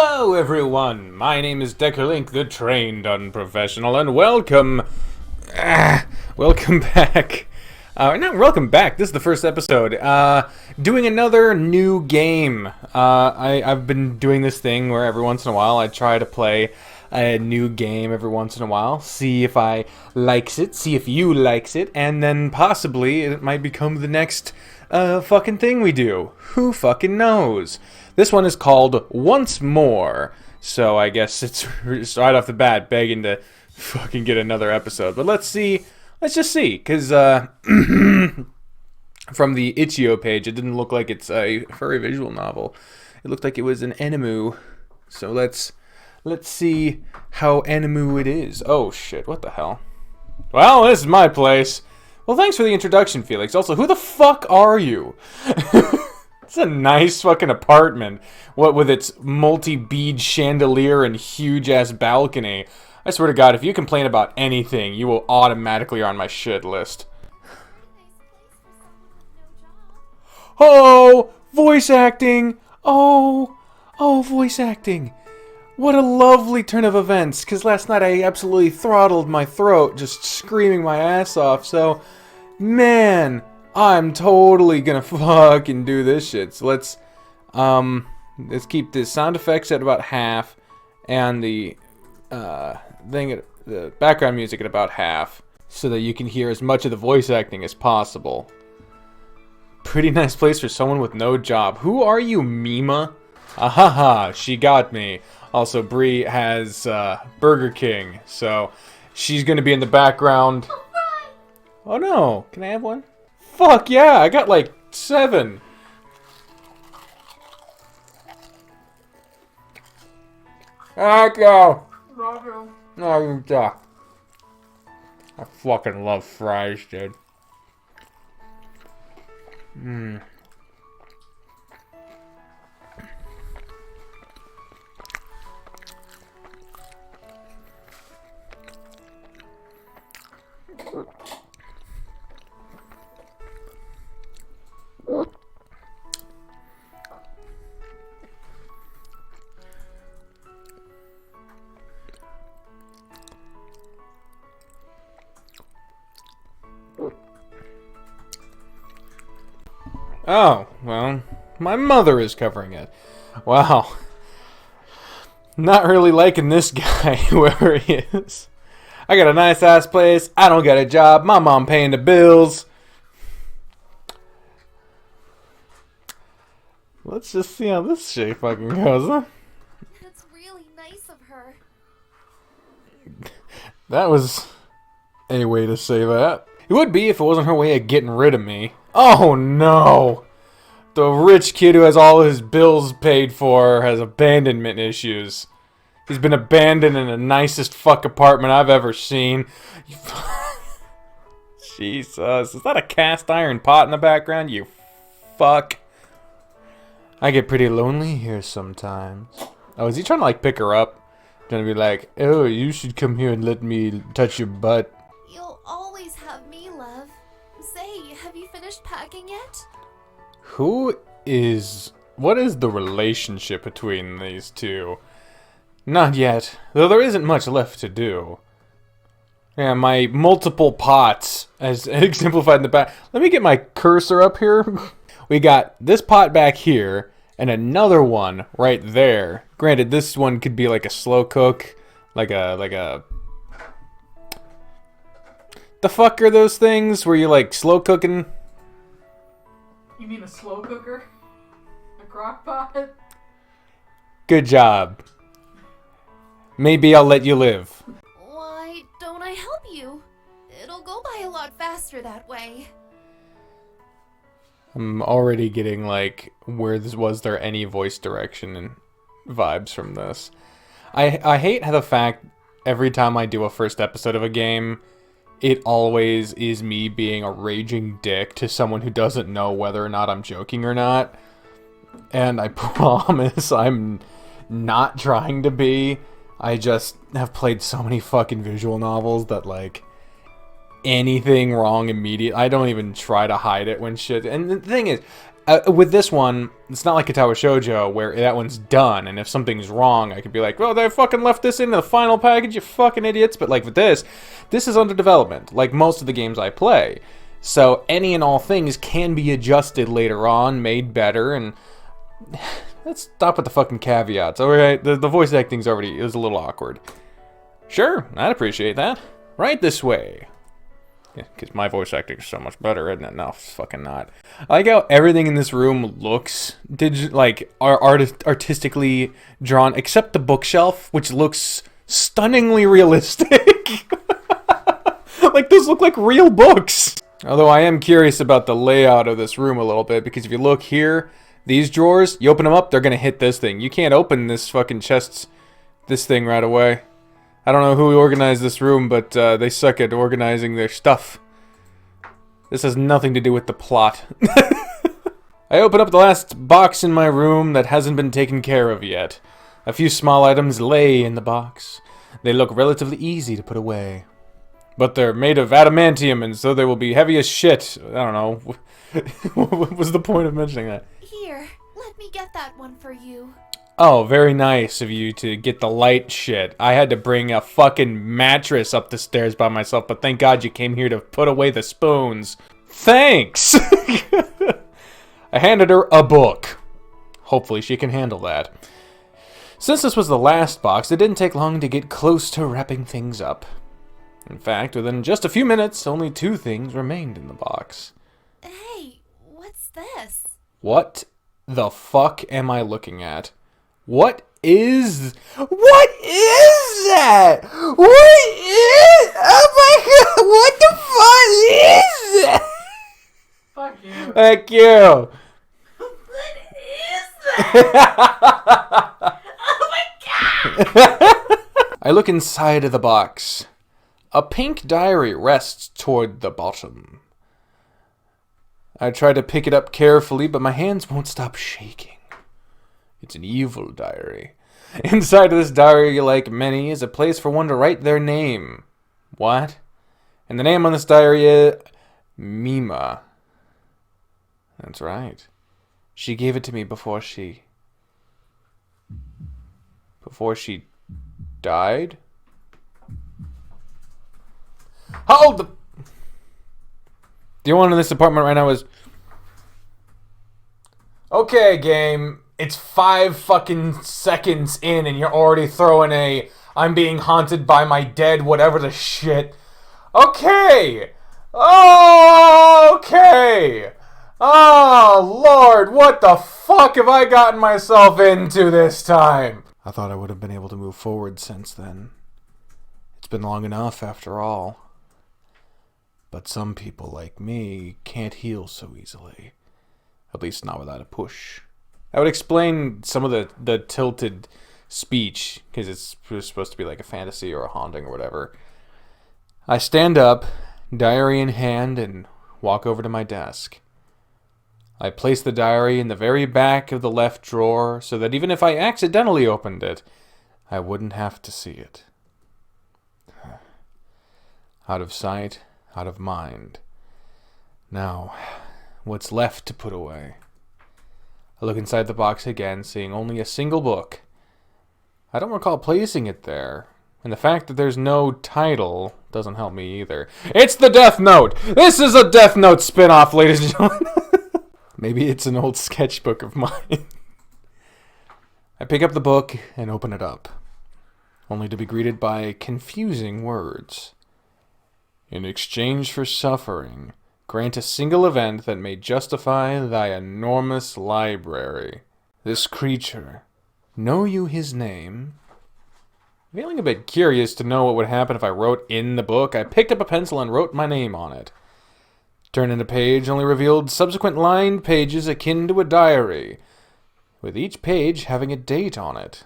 Hello everyone, my name is Deckerlink, the trained unprofessional, and welcome back. Not welcome back, this is the first episode. Doing another new game. I've been doing this thing where every once in a while I try to play a new game every once in a while, see if I likes it, see if you likes it, and then possibly it might become the next fucking thing we do. Who fucking knows? This one is called Once More, so I guess it's right off the bat begging to fucking get another episode. But let's just see, because from the itch.io page, it didn't look like it's a furry visual novel. It looked like it was an anime. So let's see how anime it is. Oh shit, what the hell? Well, this is my place. Well, thanks for the introduction, Felix. Also, who the fuck are you? It's a nice fucking apartment. What with its multi-bead chandelier and huge-ass balcony. I swear to God, if you complain about anything, you will automatically on my shit list. Oh, voice acting! Oh, voice acting. What a lovely turn of events, because last night I absolutely throttled my throat just screaming my ass off, so, man, I'm totally gonna fucking do this shit. So let's keep the sound effects at about half, and the the background music at about half, so that you can hear as much of the voice acting as possible. Pretty nice place for someone with no job. Who are you, Mima? Ahaha, she got me. Also, Bri has Burger King, so she's gonna be in the background. Oh no, can I have one? Fuck yeah, I got like 7. I fucking love fries, dude. Oh, well, my mother is covering it. Wow. Not really liking this guy, whoever he is. I got a nice ass place, I don't got a job, my mom paying the bills. Let's just see how this shit fucking goes, huh? That's really nice of her. That was a way to say that. It would be if it wasn't her way of getting rid of me. Oh no! The rich kid who has all his bills paid for has abandonment issues. He's been abandoned in the nicest fuck apartment I've ever seen. Jesus, is that a cast iron pot in the background? You fuck. I get pretty lonely here sometimes. Oh, is he trying to like pick her up? Trying to be like, oh, you should come here and let me touch your butt. You'll always have me, love. Say, have you finished packing yet? What is the relationship between these two? Not yet, though there isn't much left to do. Yeah, my multiple pots, as exemplified in the back. Let me get my cursor up here. We got this pot back here, and another one right there. Granted, this one could be like a slow cook, like a... The fuck are those things where you like slow cooking? You mean a slow cooker? A crock pot? Good job. Maybe I'll let you live. Why don't I help you? It'll go by a lot faster that way. I'm already getting like, was there any voice direction and vibes from this? I hate how the fact every time I do a first episode of a game, it always is me being a raging dick to someone who doesn't know whether or not I'm joking or not. And I promise I'm not trying to be. I just have played so many fucking visual novels that like anything wrong immediately, I don't even try to hide it when shit. And the thing is, With this one, it's not like Katawa Shoujo, where that one's done, and if something's wrong, I could be like, well, they fucking left this in the final package, you fucking idiots. But like with this is under development, like most of the games I play. So any and all things can be adjusted later on, made better, and let's stop with the fucking caveats, alright? The voice acting's already, it was a little awkward. Sure, I'd appreciate that. Right this way. Yeah, because my voice acting is so much better, isn't it? No, it's fucking not. I like how everything in this room looks artistically drawn, except the bookshelf, which looks stunningly realistic. Like, those look like real books. Although I am curious about the layout of this room a little bit, because if you look here, these drawers, you open them up, they're gonna hit this thing. You can't open this fucking this thing right away. I don't know who organized this room, but they suck at organizing their stuff. This has nothing to do with the plot. I open up the last box in my room that hasn't been taken care of yet. A few small items lay in the box. They look relatively easy to put away. But they're made of adamantium, and so they will be heavy as shit. I don't know. What was the point of mentioning that? Here, let me get that one for you. Oh, very nice of you to get the light shit. I had to bring a fucking mattress up the stairs by myself, but thank God you came here to put away the spoons. Thanks! I handed her a book. Hopefully she can handle that. Since this was the last box, it didn't take long to get close to wrapping things up. In fact, within just a few minutes, only 2 things remained in the box. Hey, what's this? What the fuck am I looking at? What is that? What is... Oh my god, what the fuck is that? Fuck you. Thank you. What is that? Oh my god! I look inside of the box. A pink diary rests toward the bottom. I try to pick it up carefully, but my hands won't stop shaking. It's an evil diary. Inside of this diary, like many, is a place for one to write their name. What? And the name on this diary is... Mima. That's right. She gave it to me before she died? Hold the... The one in this apartment right now is... Okay, game. It's 5 fucking seconds in and you're already throwing a I'm being haunted by my dead whatever the shit. Okay. Okay. Oh, Lord, what the fuck have I gotten myself into this time? I thought I would have been able to move forward since then. It's been long enough, after all. But some people like me can't heal so easily. At least not without a push. I would explain some of the tilted speech, because it's supposed to be like a fantasy or a haunting or whatever. I stand up, diary in hand, and walk over to my desk. I place the diary in the very back of the left drawer so that even if I accidentally opened it, I wouldn't have to see it. Out of sight, out of mind. Now, what's left to put away? I look inside the box again, seeing only a single book. I don't recall placing it there, and the fact that there's no title doesn't help me either. It's the Death Note! This is a Death Note spin-off, ladies and gentlemen! Maybe it's an old sketchbook of mine. I pick up the book and open it up, only to be greeted by confusing words. In exchange for suffering, grant a single event that may justify thy enormous library. This creature, know you his name? Feeling a bit curious to know what would happen if I wrote in the book, I picked up a pencil and wrote my name on it. Turning the page only revealed subsequent lined pages akin to a diary, with each page having a date on it.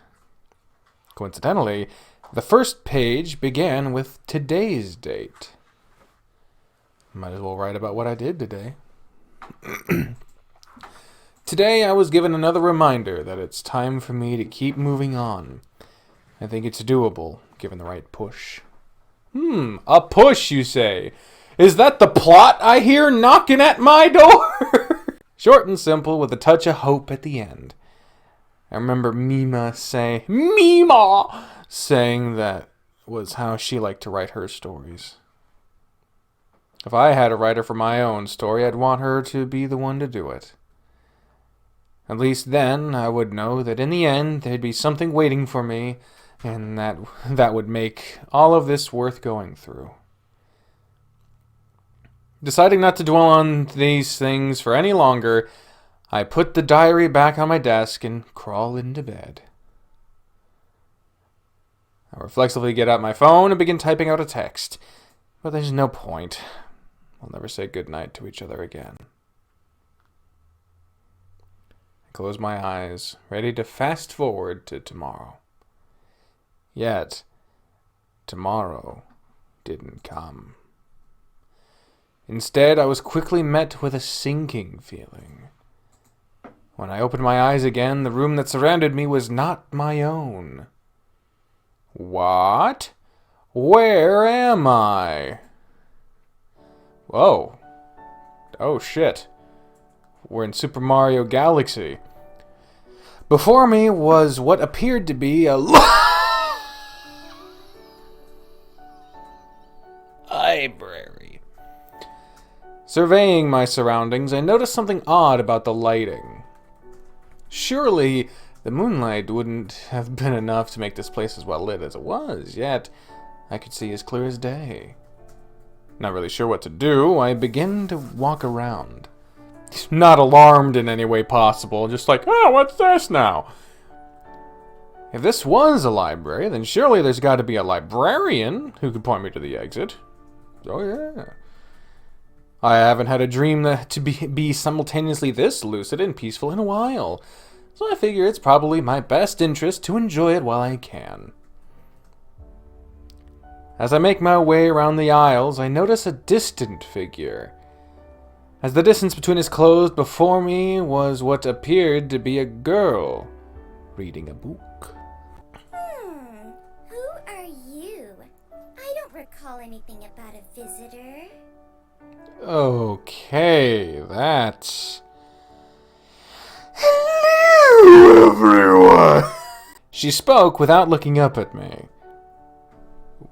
Coincidentally, the first page began with today's date. Might as well write about what I did today. Today I was given another reminder that it's time for me to keep moving on. I think it's doable, given the right push. A push, you say? Is that the plot I hear knocking at my door? Short and simple with a touch of hope at the end. I remember Mima saying that was how she liked to write her stories. If I had a writer for my own story, I'd want her to be the one to do it. At least then I would know that in the end there'd be something waiting for me, and that would make all of this worth going through. Deciding not to dwell on these things for any longer, I put the diary back on my desk and crawl into bed. I reflexively get out my phone and begin typing out a text, but there's no point. We'll never say goodnight to each other again. I close my eyes, ready to fast forward to tomorrow. Yet, tomorrow didn't come. Instead, I was quickly met with a sinking feeling. When I opened my eyes again, the room that surrounded me was not my own. What? Where am I? Whoa. Oh shit. We're in Super Mario Galaxy. Before me was what appeared to be a library. Surveying my surroundings, I noticed something odd about the lighting. Surely, the moonlight wouldn't have been enough to make this place as well lit as it was, yet I could see as clear as day. Not really sure what to do, I begin to walk around. Not alarmed in any way possible, just like, oh, what's this now? If this was a library, then surely there's got to be a librarian who could point me to the exit. Oh yeah. I haven't had a dream to be simultaneously this lucid and peaceful in a while, so I figure it's probably my best interest to enjoy it while I can. As I make my way around the aisles, I notice a distant figure. As the distance between us closed, before me was what appeared to be a girl reading a book. Who are you? I don't recall anything about a visitor. Okay, that's... Hello, everyone! She spoke without looking up at me.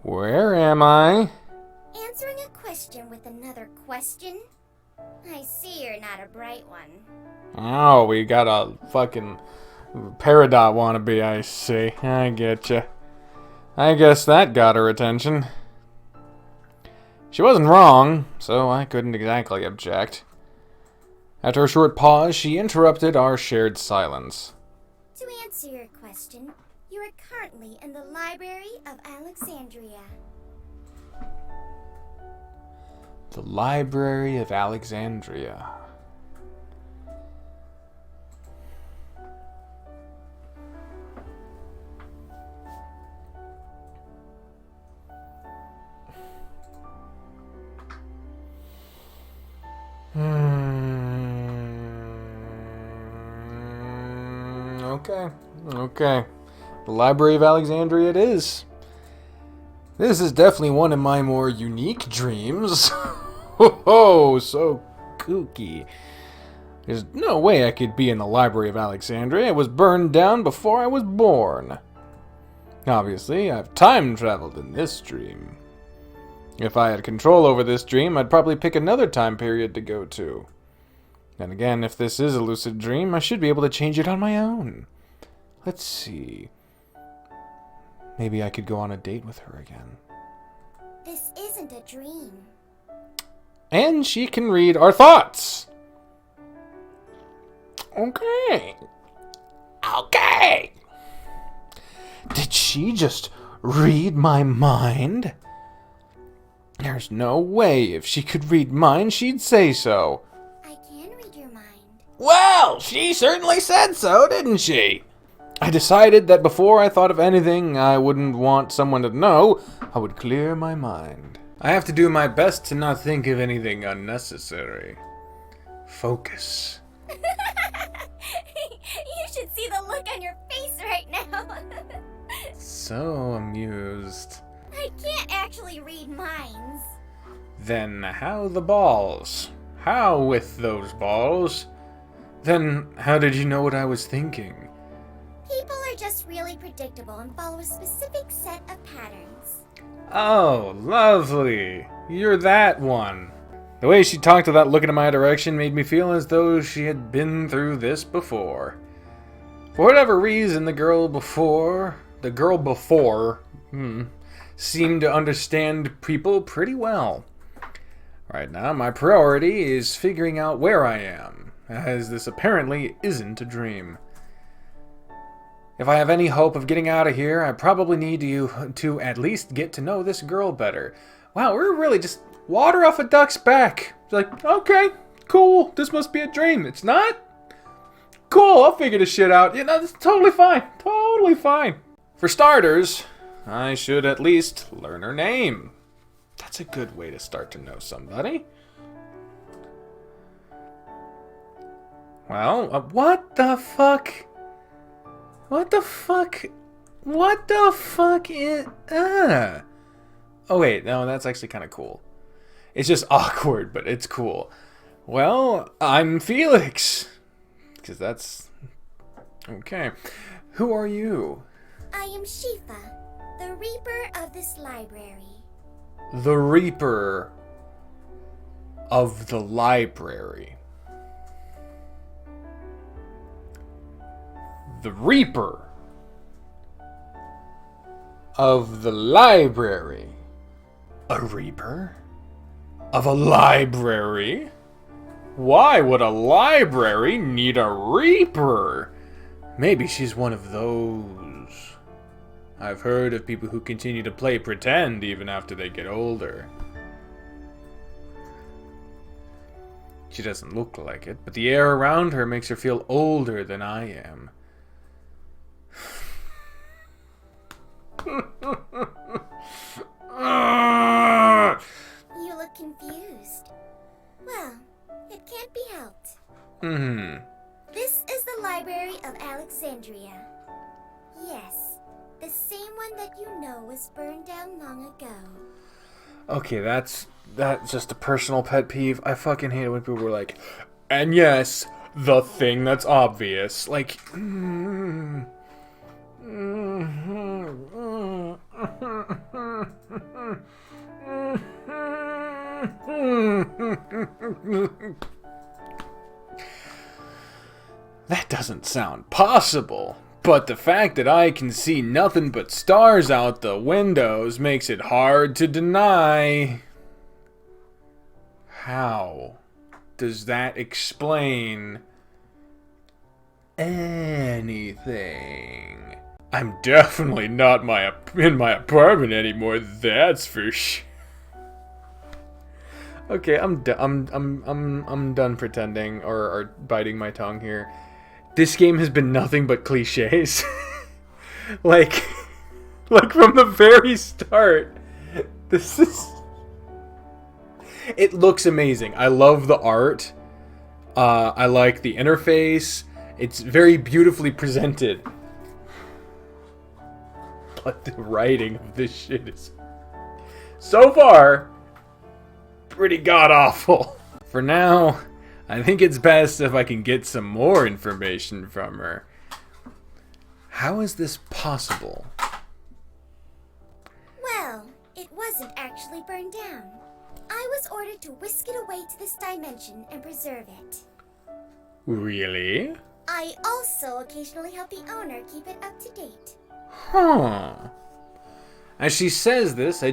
Where am I? Answering a question with another question? I see you're not a bright one. Oh, we got a fucking Peridot wannabe, I see. I getcha. I guess that got her attention. She wasn't wrong, so I couldn't exactly object. After a short pause, she interrupted our shared silence. To answer your question, you are currently in the Library of Alexandria. The Library of Alexandria. Okay. The Library of Alexandria it is. This is definitely one of my more unique dreams. Oh, so kooky. There's no way I could be in the Library of Alexandria. It was burned down before I was born. Obviously, I've time traveled in this dream. If I had control over this dream, I'd probably pick another time period to go to. And again, if this is a lucid dream, I should be able to change it on my own. Let's see. Maybe I could go on a date with her again. This isn't a dream. And she can read our thoughts. Okay. Did she just read my mind? There's no way if she could read mine, she'd say so. I can read your mind. Well, she certainly said so, didn't she? I decided that before I thought of anything I wouldn't want someone to know, I would clear my mind. I have to do my best to not think of anything unnecessary. Focus. You should see the look on your face right now. So amused. I can't actually read minds. Then how the balls? How with those balls? Then how did you know what I was thinking? People are just really predictable and follow a specific set of patterns. Oh, lovely. You're that one. The way she talked without looking in my direction made me feel as though she had been through this before. For whatever reason, the girl before, seemed to understand people pretty well. Right now, my priority is figuring out where I am, as this apparently isn't a dream. If I have any hope of getting out of here, I probably need to at least get to know this girl better. Wow, we're really just water off a duck's back. It's like, okay, cool, this must be a dream. It's not? Cool, I'll figure this shit out. You know, it's totally fine. Totally fine. For starters, I should at least learn her name. That's a good way to start to know somebody. Well, what the fuck? What the fuck? What the fuck is... Oh wait, no, that's actually kind of cool. It's just awkward, but it's cool. Well, I'm Felix. Because that's... Okay. Who are you? I am Shifa, the Reaper of this library. The Reaper of the library. The Reaper of the library. A Reaper of a library? Why would a library need a Reaper? Maybe she's one of those. I've heard of people who continue to play pretend even after they get older. She doesn't look like it, but the air around her makes her feel older than I am. You look confused. Well, it can't be helped. This is the Library of Alexandria. Yes, the same one that you know was burned down long ago. Okay, that's just a personal pet peeve. I fucking hate it when people were like, and yes, the thing that's obvious. Like, that doesn't sound possible. But the fact that I can see nothing but stars out the windows makes it hard to deny. How does that explain anything? I'm definitely not in my apartment anymore, that's for sure. Okay, I'm done pretending or biting my tongue here. This game has been nothing but cliches. like from the very start. This is... It looks amazing. I love the art. I like the interface. It's very beautifully presented. But the writing of this shit is, so far, pretty god-awful. For now, I think it's best if I can get some more information from her. How is this possible? Well, it wasn't actually burned down. I was ordered to whisk it away to this dimension and preserve it. Really? I also occasionally help the owner keep it up to date. Huh. As she says this, a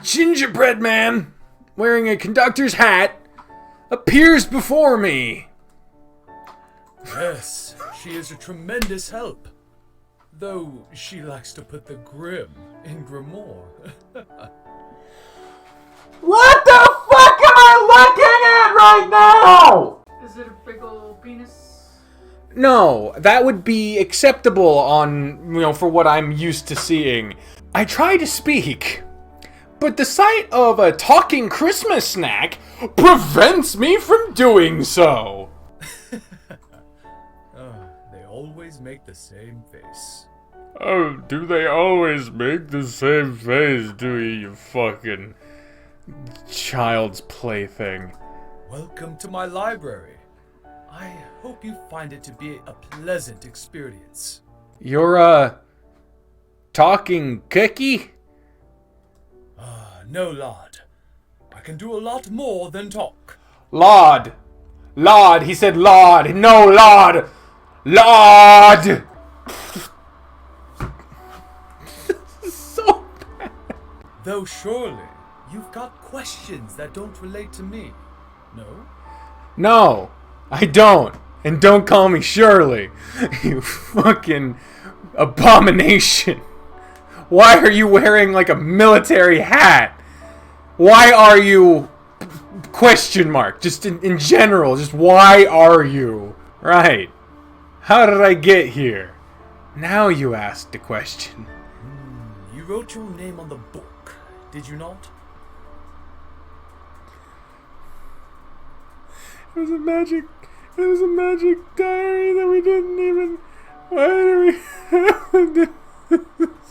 gingerbread man wearing a conductor's hat appears before me. Yes, she is a tremendous help. Though she likes to put the grim in grimoire. What the fuck am I looking at right now? Is it a big old penis? No, that would be acceptable on, for what I'm used to seeing. I try to speak, but the sight of a talking Christmas snack prevents me from doing so. They always make the same face. Oh, do they always make the same face, do you fucking... Child's plaything. Welcome to my library. I hope you find it to be a pleasant experience. You're a talking cookie? No, lad. I can do a lot more than talk. Lord! Lord! He said Lord! No, Lord! Lord! So bad. Though surely, you've got questions that don't relate to me, no? No, I don't. And don't call me Shirley. You fucking abomination. Why are you wearing like a military hat? Why are you... Question mark. Just in general. Just why are you? Right. How did I get here? Now you asked a question. You wrote your name on the book, did you not? It was a magic diary that we didn't even... Why did we have this?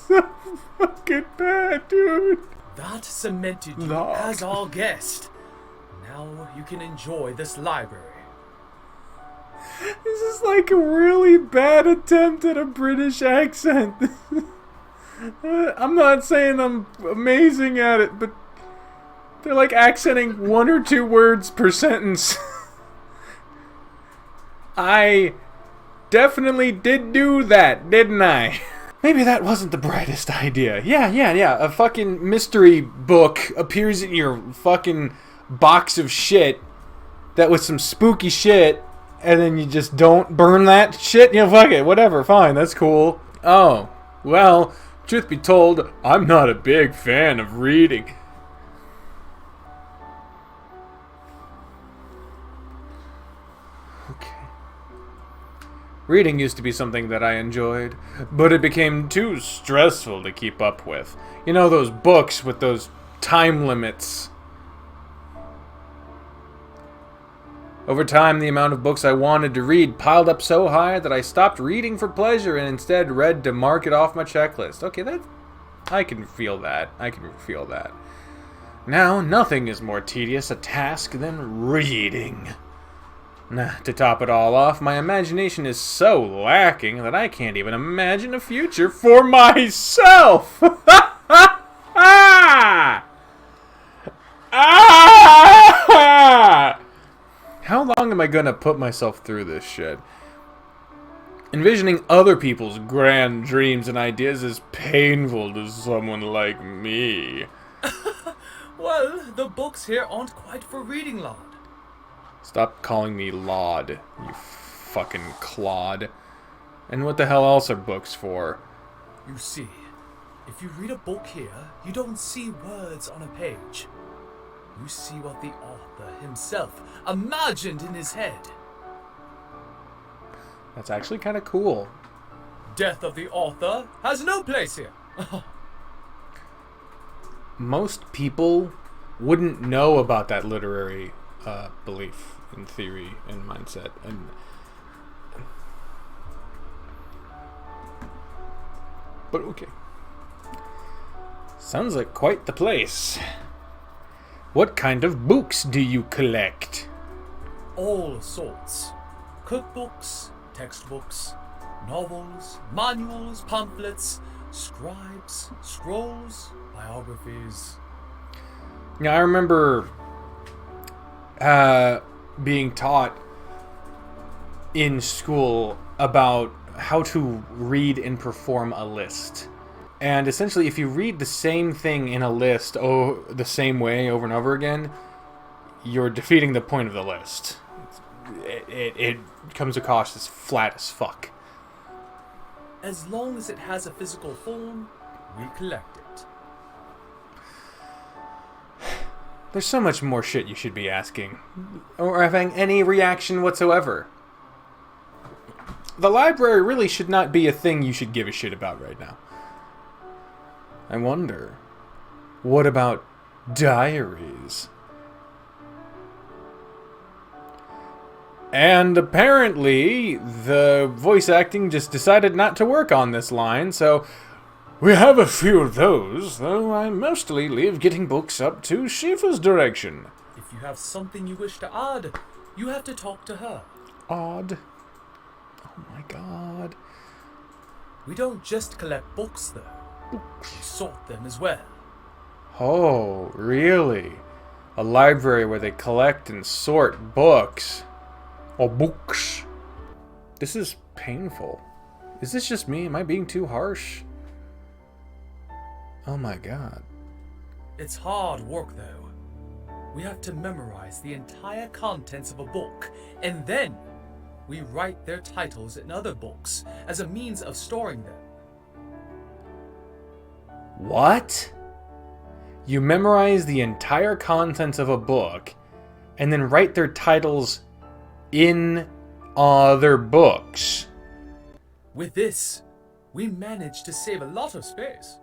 So fucking bad, dude. That cemented you Lord. as our guest. Now you can enjoy this library. This is like a really bad attempt at a British accent. I'm not saying I'm amazing at it, but they're like accenting 1 or 2 words per sentence. I definitely did do that, didn't I? Maybe that wasn't the brightest idea. Yeah. A fucking mystery book appears in your fucking box of shit that was some spooky shit, and then you just don't burn that shit? You know, fuck it, whatever, fine, that's cool. Oh, well, truth be told, I'm not a big fan of reading. Okay. Reading used to be something that I enjoyed, but it became too stressful to keep up with. You know, those books with those time limits. Over time, the amount of books I wanted to read piled up so high that I stopped reading for pleasure and instead read to mark it off my checklist. Okay, I can feel that. Now, nothing is more tedious a task than reading. To top it all off, my imagination is so lacking that I can't even imagine a future for myself! How long am I gonna put myself through this shit? Envisioning other people's grand dreams and ideas is painful to someone like me. Well, the books here aren't quite for reading, lad. Stop calling me Laud, you fucking clod. And what the hell else are books for? You see, if you read a book here, you don't see words on a page. You see what the author himself imagined in his head. That's actually kind of cool. Death of the author has no place here. Most people wouldn't know about that literary belief and theory and mindset. But okay. Sounds like quite the place. What kind of books do you collect? All sorts. Cookbooks, textbooks, novels, manuals, pamphlets, scribes, scrolls, biographies. Yeah, I remember being taught in school about how to read and perform a list. And essentially, if you read the same thing in a list the same way over and over again, you're defeating the point of the list. It comes across as flat as fuck. As long as it has a physical form, we collect it. There's so much more shit you should be asking, or having any reaction whatsoever. The library really should not be a thing you should give a shit about right now. I wonder, what about diaries? And apparently, the voice acting just decided not to work on this line, so We have a few of those, though I mostly leave getting books up to Shifa's direction. If you have something you wish to add, you have to talk to her. Odd. Oh my god. We don't just collect books, though. We sort them as well. Oh, really? A library where they collect and sort books. Or books. This is painful. Is this just me? Am I being too harsh? Oh my god. It's hard work, though. We have to memorize the entire contents of a book, and then we write their titles in other books as a means of storing them. What? You memorize the entire contents of a book and then write their titles in other books. With this, we managed to save a lot of space.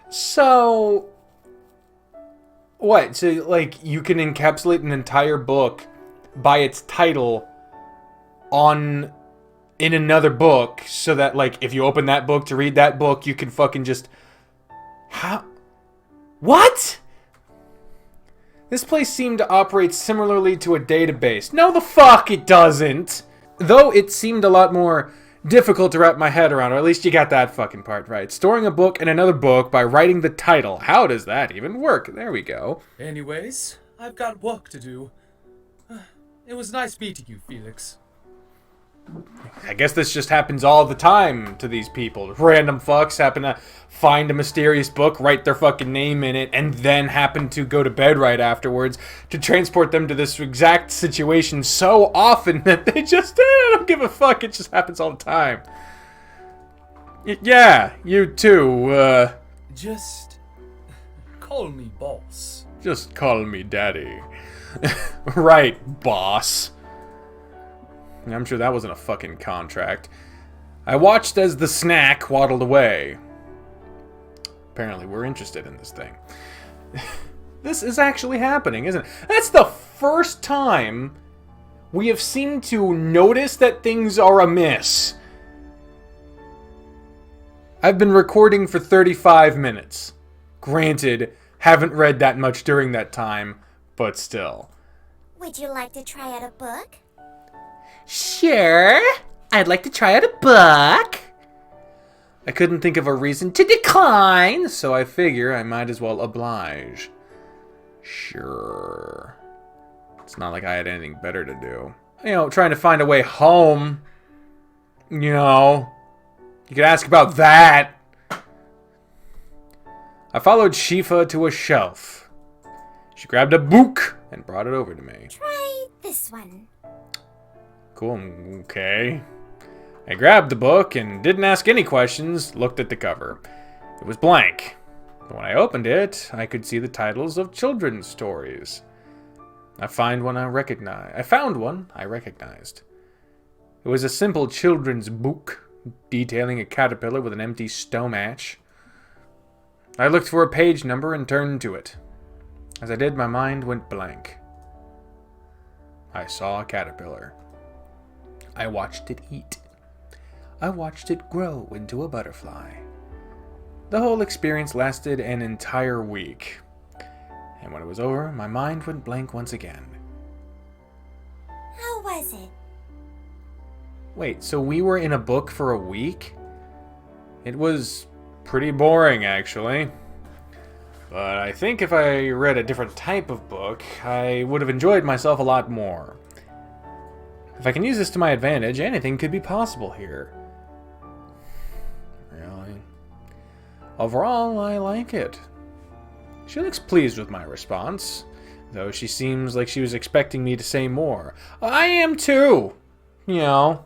So, what? So, like, you can encapsulate an entire book by its title in another book, so that, like, if you open that book to read that book, you can fucking just... How? What? This place seemed to operate similarly to a database. No, the fuck it doesn't! Though it seemed a lot more difficult to wrap my head around, or at least you got that fucking part right. Storing a book in another book by writing the title. How does that even work? There we go. Anyways, I've got work to do. It was nice meeting you, Felix. I guess this just happens all the time to these people. Random fucks happen to find a mysterious book, write their fucking name in it, and then happen to go to bed right afterwards to transport them to this exact situation so often that they just don't give a fuck. It just happens all the time. Yeah, you too. Just call me boss. Just call me daddy. Right, boss. I'm sure that wasn't a fucking contract. I watched as the snack waddled away. Apparently we're interested in this thing. This is actually happening, isn't it? That's the first time we have seemed to notice that things are amiss. I've been recording for 35 minutes. Granted, haven't read that much during that time, but still. Would you like to try out a book? Sure, I'd like to try out a book. I couldn't think of a reason to decline, so I figure I might as well oblige. Sure. It's not like I had anything better to do. You know, trying to find a way home. You know, you could ask about that. I followed Shifa to a shelf. She grabbed a book and brought it over to me. Try this one. Cool, okay. I grabbed the book and didn't ask any questions, looked at the cover. It was blank. But when I opened it, I could see the titles of children's stories. I found one I recognized. It was a simple children's book detailing a caterpillar with an empty stomach. I looked for a page number and turned to it. As I did, my mind went blank. I saw a caterpillar. I watched it eat. I watched it grow into a butterfly. The whole experience lasted an entire week. And when it was over, my mind went blank once again. How was it? Wait, so we were in a book for a week? It was pretty boring, actually. But I think if I read a different type of book, I would have enjoyed myself a lot more. If I can use this to my advantage, anything could be possible here. Really? Overall, I like it. She looks pleased with my response, though she seems like she was expecting me to say more. I am too! You know,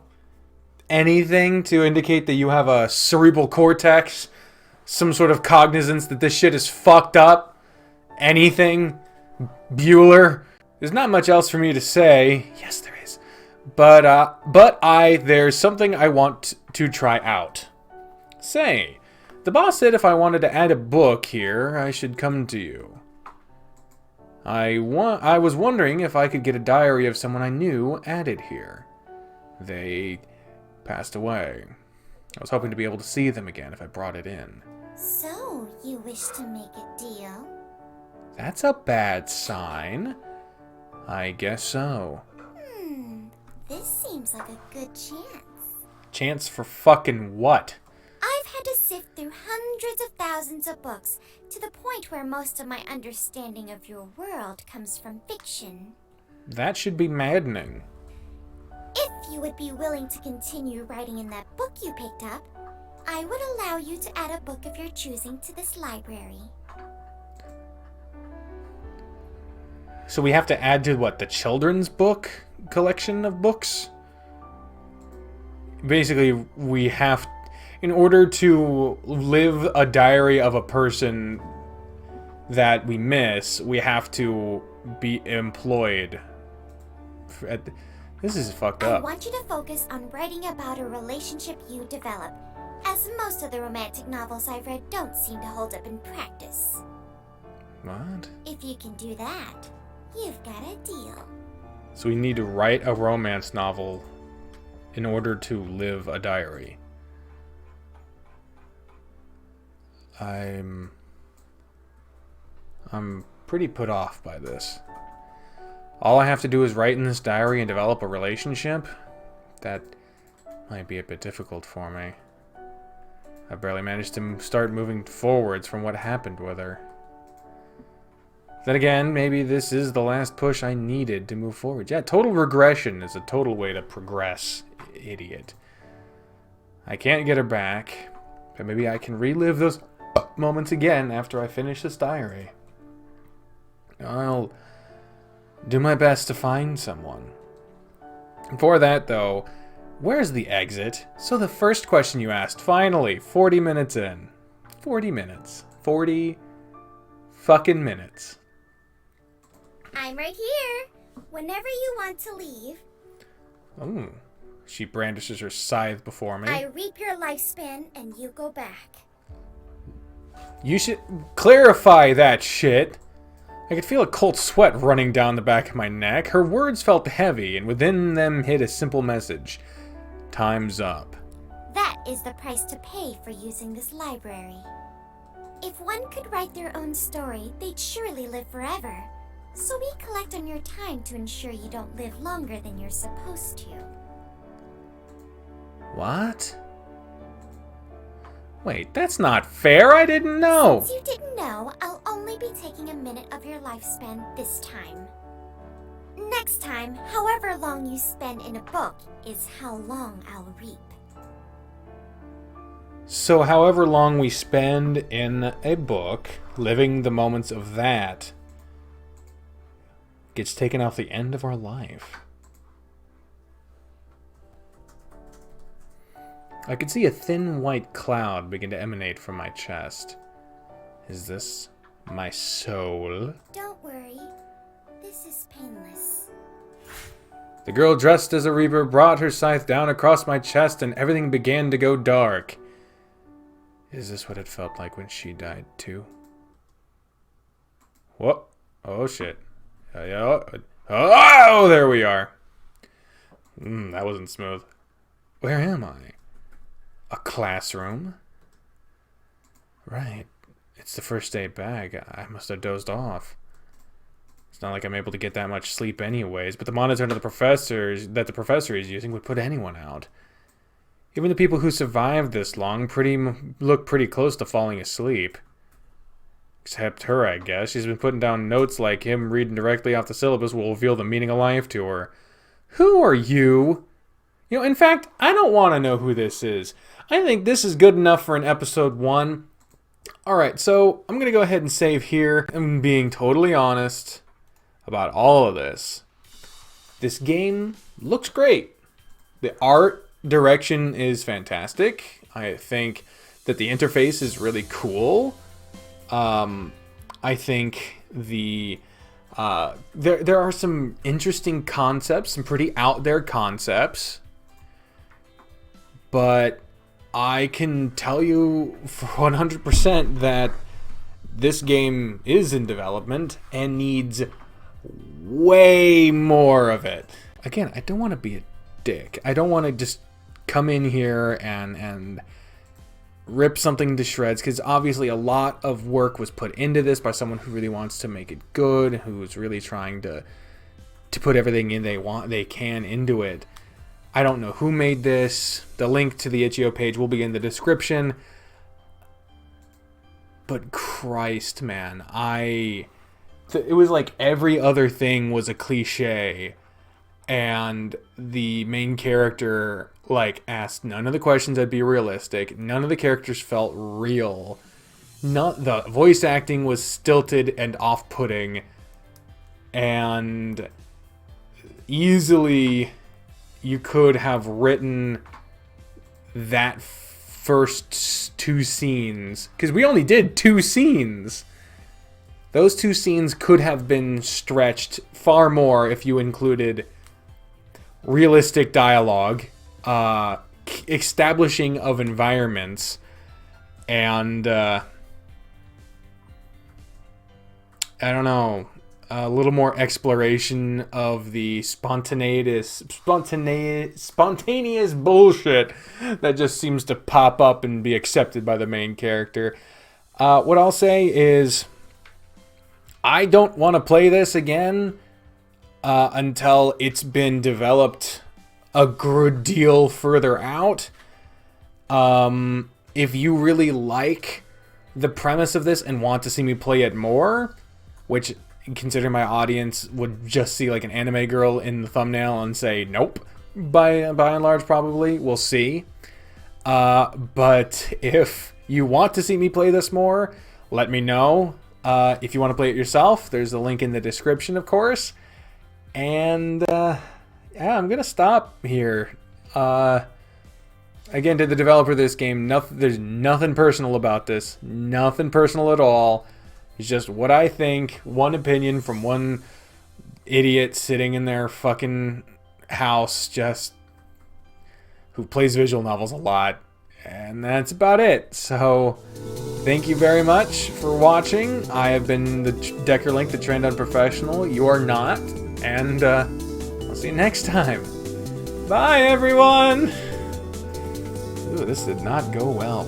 anything to indicate that you have a cerebral cortex, some sort of cognizance that this shit is fucked up. Anything. Bueller. There's not much else for me to say. Yes, there is. But there's something I want to try out. Say, the boss said if I wanted to add a book here, I should come to you. I was wondering if I could get a diary of someone I knew added here. They passed away. I was hoping to be able to see them again if I brought it in. So, you wish to make a deal? That's a bad sign. I guess so. This seems like a good chance. Chance for fucking what? I've had to sift through hundreds of thousands of books to the point where most of my understanding of your world comes from fiction. That should be maddening. If you would be willing to continue writing in that book you picked up, I would allow you to add a book of your choosing to this library. So we have to add to what, the children's book collection of books? Basically, we have, in order to live a diary of a person that we miss, we have to be employed. This is fucked up. I want you to focus on writing about a relationship you develop, as most of the romantic novels I've read don't seem to hold up in practice. What? If you can do that, you've got a deal. So we need to write a romance novel in order to live a diary. I'm pretty put off by this. All I have to do is write in this diary and develop a relationship? That might be a bit difficult for me. I barely managed to start moving forwards from what happened with her. Then again, maybe this is the last push I needed to move forward. Yeah, total regression is a total way to progress, idiot. I can't get her back, but maybe I can relive those moments again after I finish this diary. I'll do my best to find someone. For that, though, where's the exit? So the first question you asked, finally, 40 minutes in. 40 minutes. 40 fucking minutes. I'm right here. Whenever you want to leave. Oh, she brandishes her scythe before me. I reap your lifespan and you go back. You should clarify that shit. I could feel a cold sweat running down the back of my neck. Her words felt heavy, and within them hid a simple message. Time's up. That is the price to pay for using this library. If one could write their own story, they'd surely live forever. So we collect on your time to ensure you don't live longer than you're supposed to. What? Wait, that's not fair. I didn't know. Since you didn't know, I'll only be taking a minute of your lifespan this time. Next time, however long you spend in a book is how long I'll reap. So however long we spend in a book, living the moments of that, gets taken off the end of our life. I could see a thin white cloud begin to emanate from my chest. Is this my soul? Don't worry. This is painless. The girl dressed as a reaper brought her scythe down across my chest and everything began to go dark. Is this what it felt like when she died too? What? Oh shit. Oh, there we are. That wasn't smooth. Where am I? A classroom? Right. It's the first day back. I must have dozed off. It's not like I'm able to get that much sleep anyways, but the monitor that the professor is using would put anyone out. Even the people who survived this long look pretty close to falling asleep. Except her, I guess. She's been putting down notes like him reading directly off the syllabus will reveal the meaning of life to her. Who are you? You know, in fact, I don't want to know who this is. I think this is good enough for an episode 1. Alright, so I'm going to go ahead and save here. I'm being totally honest about all of this. This game looks great. The art direction is fantastic. I think that the interface is really cool. I think there are some interesting concepts, some pretty out there concepts. But I can tell you for 100% that this game is in development and needs way more of it. Again, I don't want to be a dick. I don't want to just come in here and rip something to shreds, because obviously a lot of work was put into this by someone who really wants to make it good, who's really trying to put everything in they can into it. I don't know who made this. The link to the itch.io page will be in the description. But Christ, man, it was like every other thing was a cliche, and the main character like asked none of the questions that'd be realistic. None of the characters felt real. The voice acting was stilted and off-putting, and easily you could have written that first 2 scenes, because we only did 2 scenes. Those 2 scenes could have been stretched far more if you included realistic dialogue, establishing of environments, and I don't know, a little more exploration of the spontaneous bullshit that just seems to pop up and be accepted by the main character. What I'll say is, I don't want to play this again until it's been developed a good deal further out. If you really like the premise of this and want to see me play it more, which, considering my audience would just see like an anime girl in the thumbnail and say nope, by and large probably, we'll see. But if you want to see me play this more, let me know. If you want to play it yourself, there's a link in the description, of course. And yeah, I'm gonna stop here. Again, to the developer of this game, there's nothing personal about this. Nothing personal at all. It's just what I think, one opinion from one idiot sitting in their fucking house, just who plays visual novels a lot. And that's about it. So, thank you very much for watching. I have been the Decker Link, the Trend Unprofessional. You are not. And I'll see you next time. Bye, everyone! Ooh, this did not go well.